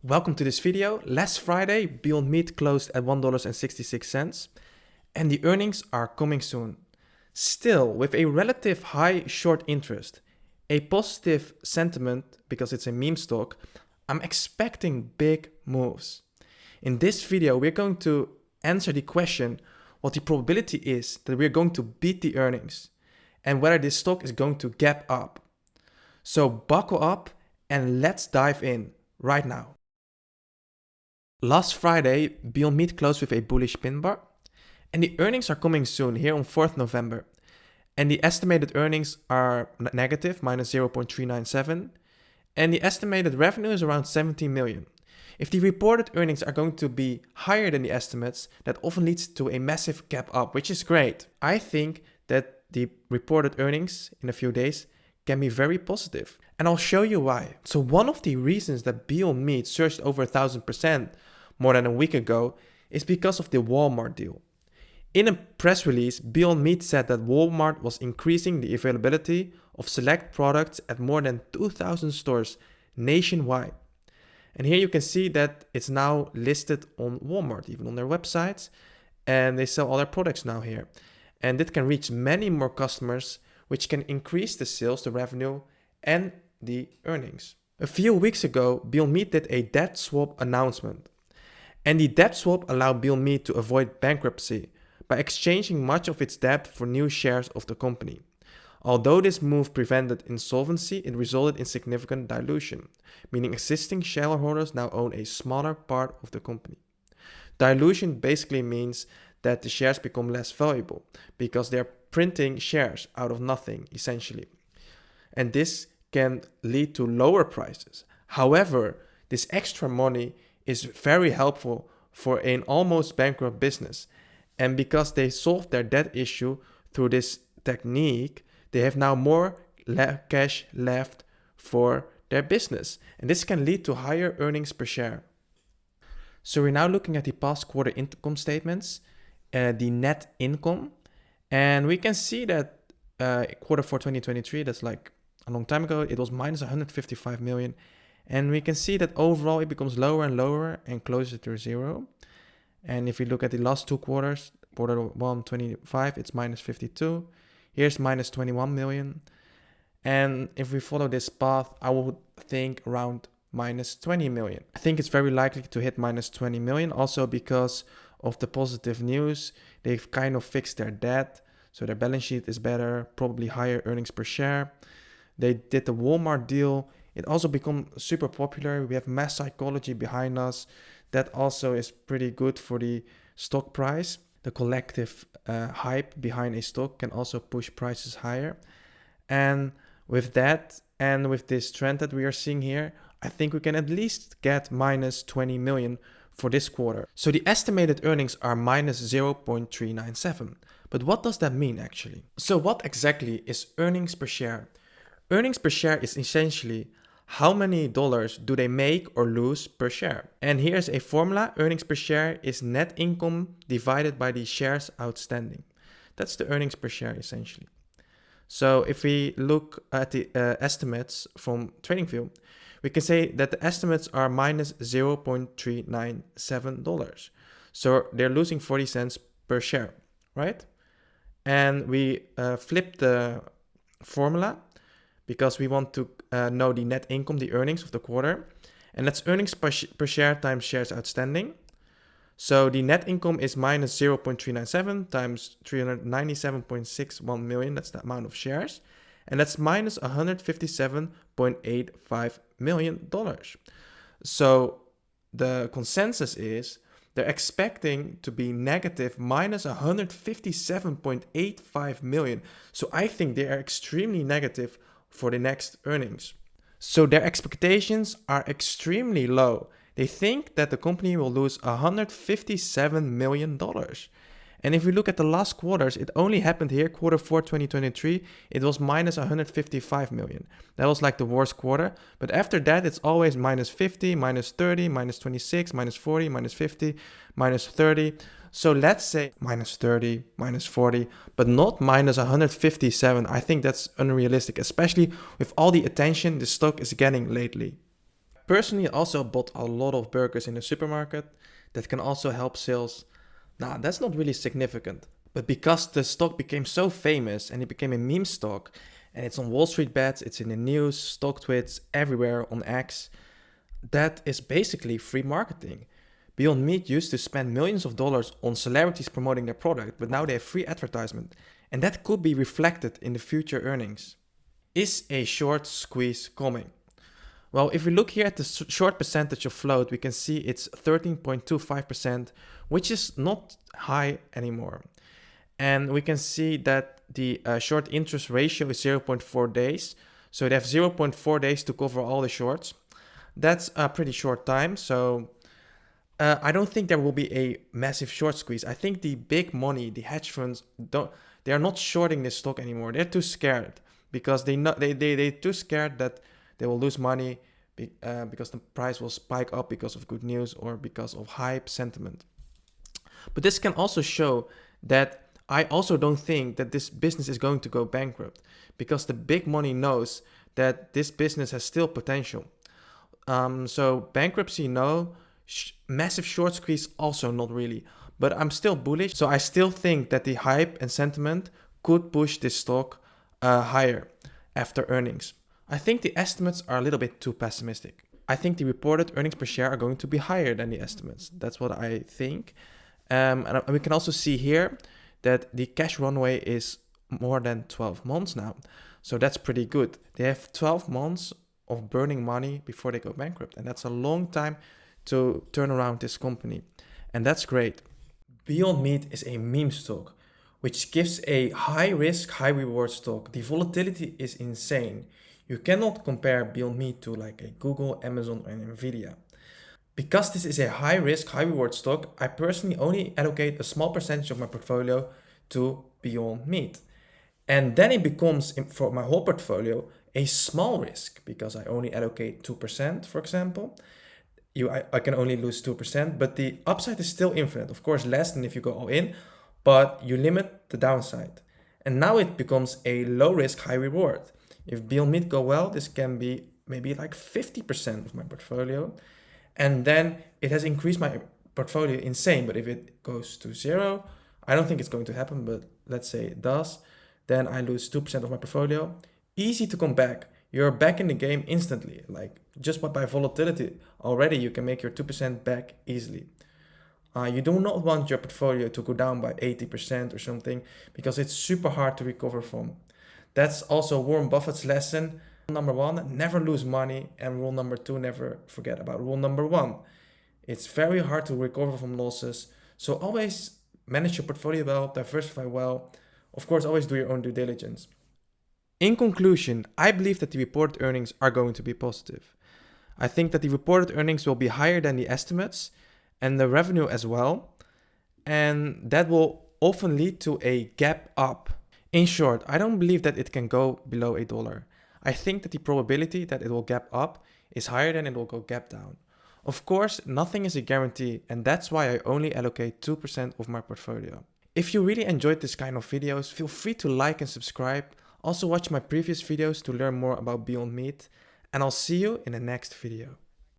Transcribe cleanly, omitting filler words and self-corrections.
Welcome to this video. Last Friday, Beyond Meat closed at $1.66 and the earnings are coming soon. Still, with a relative high short interest, a positive sentiment because it's a meme stock, I'm expecting big moves. In this video, we're going to answer the question what the probability is that we're going to beat the earnings and whether this stock is going to gap up. So buckle up and let's dive in right now. Last Friday, Beyond Meat closed with a bullish pin bar, and the earnings are coming soon here on 4th November. And the estimated earnings are negative, minus 0.397, and the estimated revenue is around 17 million. If the reported earnings are going to be higher than the estimates, that often leads to a massive gap up, which is great. I think that the reported earnings in a few days can be very positive, and I'll show you why. So one of the reasons that Beyond Meat surged over 1,000% more than a week ago is because of the Walmart deal. In a press release, Beyond Meat said that Walmart was increasing the availability of select products at more than 2,000 stores nationwide. And here you can see that it's now listed on Walmart, even on their websites, and they sell all their products now here. And it can reach many more customers, which can increase the sales, the revenue, and the earnings. A few weeks ago, Beyond Meat did a debt swap announcement. And the debt swap allowed Beyond Meat to avoid bankruptcy by exchanging much of its debt for new shares of the company. Although this move prevented insolvency, it resulted in significant dilution, meaning existing shareholders now own a smaller part of the company. Dilution basically means that the shares become less valuable because they're printing shares out of nothing, essentially. And this can lead to lower prices. However, this extra money is very helpful for an almost bankrupt business. And because they solved their debt issue through this technique, they have now more cash left for their business. And this can lead to higher earnings per share. So we're now looking at the past quarter income statements, the net income. And we can see that quarter 4 2023, that's like a long time ago, it was minus 155 million. And we can see that overall it becomes lower and lower and closer to zero. And if we look at the last two quarters, quarter 1 25, it's minus 52. Here's minus 21 million. And if we follow this path, I would think around minus 20 million. I think it's very likely to hit minus 20 million also because of the positive news. They've kind of fixed their debt, so their balance sheet is better, probably higher earnings per share. They did the Walmart deal. It also become super popular. We have mass psychology behind us. That also is pretty good for the stock price. The collective hype behind a stock can also push prices higher. And with that, and with this trend that we are seeing here, I think we can at least get minus 20 million for this quarter. So the estimated earnings are minus 0.397. But what does that mean actually? So what exactly is earnings per share? Earnings per share is essentially how many dollars do they make or lose per share. And here's a formula. Earnings per share is net income divided by the shares outstanding. That's the earnings per share essentially. So if we look at the estimates from TradingView, we can say that the estimates are minus $0.397. So they're losing 40 cents per share, right? And we flip the formula because we want to know the net income, the earnings of the quarter. And that's earnings per share times shares outstanding. So the net income is minus 0.397 times 397.61 million. That's the amount of shares. And that's minus $157.85 million. So the consensus is they're expecting to be negative minus 157.85 million. So I think they are extremely negative for the next earnings. So their expectations are extremely low. They think that the company will lose $157 million. And if we look at the last quarters, it only happened here, quarter 4 2023, it was minus 155 million. That was like the worst quarter. But after that, it's always minus 50, minus 30, minus 26, minus 40, minus 50, minus 30. So let's say minus 30, minus 40, but not minus 157. I think that's unrealistic, especially with all the attention the stock is getting lately. personally also bought a lot of burgers in the supermarket that can also help sales. Now, that's not really significant. But because the stock became so famous and it became a meme stock, and it's on Wall Street bets, it's in the news, stock tweets, everywhere on X, that is basically free marketing. Beyond Meat used to spend millions of dollars on celebrities promoting their product, but now they have free advertisement. And that could be reflected in the future earnings. Is a short squeeze coming? Well, if we look here at the short percentage of float, we can see it's 13.25%, which is not high anymore. And we can see that the short interest ratio is 0.4 days. So they have 0.4 days to cover all the shorts. That's a pretty short time. So I don't think there will be a massive short squeeze. I think the big money, the hedge funds, they are not shorting this stock anymore. They're too scared because they're too scared that they will lose money because the price will spike up because of good news or because of hype sentiment. But this can also show that I also don't think that this business is going to go bankrupt because the big money knows that this business has still potential. So bankruptcy, no. Massive short squeeze, also not really. But I'm still bullish. So I still think that the hype and sentiment could push this stock higher after earnings. I think the estimates are a little bit too pessimistic. I think the reported earnings per share are going to be higher than the estimates. That's what I think. And we can also see here that the cash runway is more than 12 months now. So that's pretty good. They have 12 months of burning money before they go bankrupt. And that's a long time to turn around this company. And that's great. Beyond Meat is a meme stock, which gives a high risk, high reward stock. The volatility is insane. You cannot compare Beyond Meat to like a Google, Amazon, or Nvidia. Because this is a high risk, high reward stock, I personally only allocate a small percentage of my portfolio to Beyond Meat. And then it becomes, for my whole portfolio, a small risk because I only allocate 2%, for example. I can only lose 2%, but the upside is still infinite. Of course, less than if you go all in, but you limit the downside. And now it becomes a low risk, high reward. If Beyond Meat go well, this can be maybe like 50% of my portfolio. And then it has increased my portfolio insane. But if it goes to zero, I don't think it's going to happen, but let's say it does, then I lose 2% of my portfolio. Easy to come back. You're back in the game instantly. Like just by volatility already, you can make your 2% back easily. You do not want your portfolio to go down by 80% or something because it's super hard to recover from. That's also Warren Buffett's lesson. Rule number 1, never lose money. And rule number 2, never forget about rule number 1. It's very hard to recover from losses. So always manage your portfolio well, diversify well. Of course, always do your own due diligence. In conclusion, I believe that the reported earnings are going to be positive. I think that the reported earnings will be higher than the estimates and the revenue as well. And that will often lead to a gap up. In short, I don't believe that it can go below $1. I think that the probability that it will gap up is higher than it will go gap down. Of course, nothing is a guarantee, and that's why I only allocate 2% of my portfolio. If you really enjoyed this kind of videos, feel free to like and subscribe. Also watch my previous videos to learn more about Beyond Meat, and I'll see you in the next video.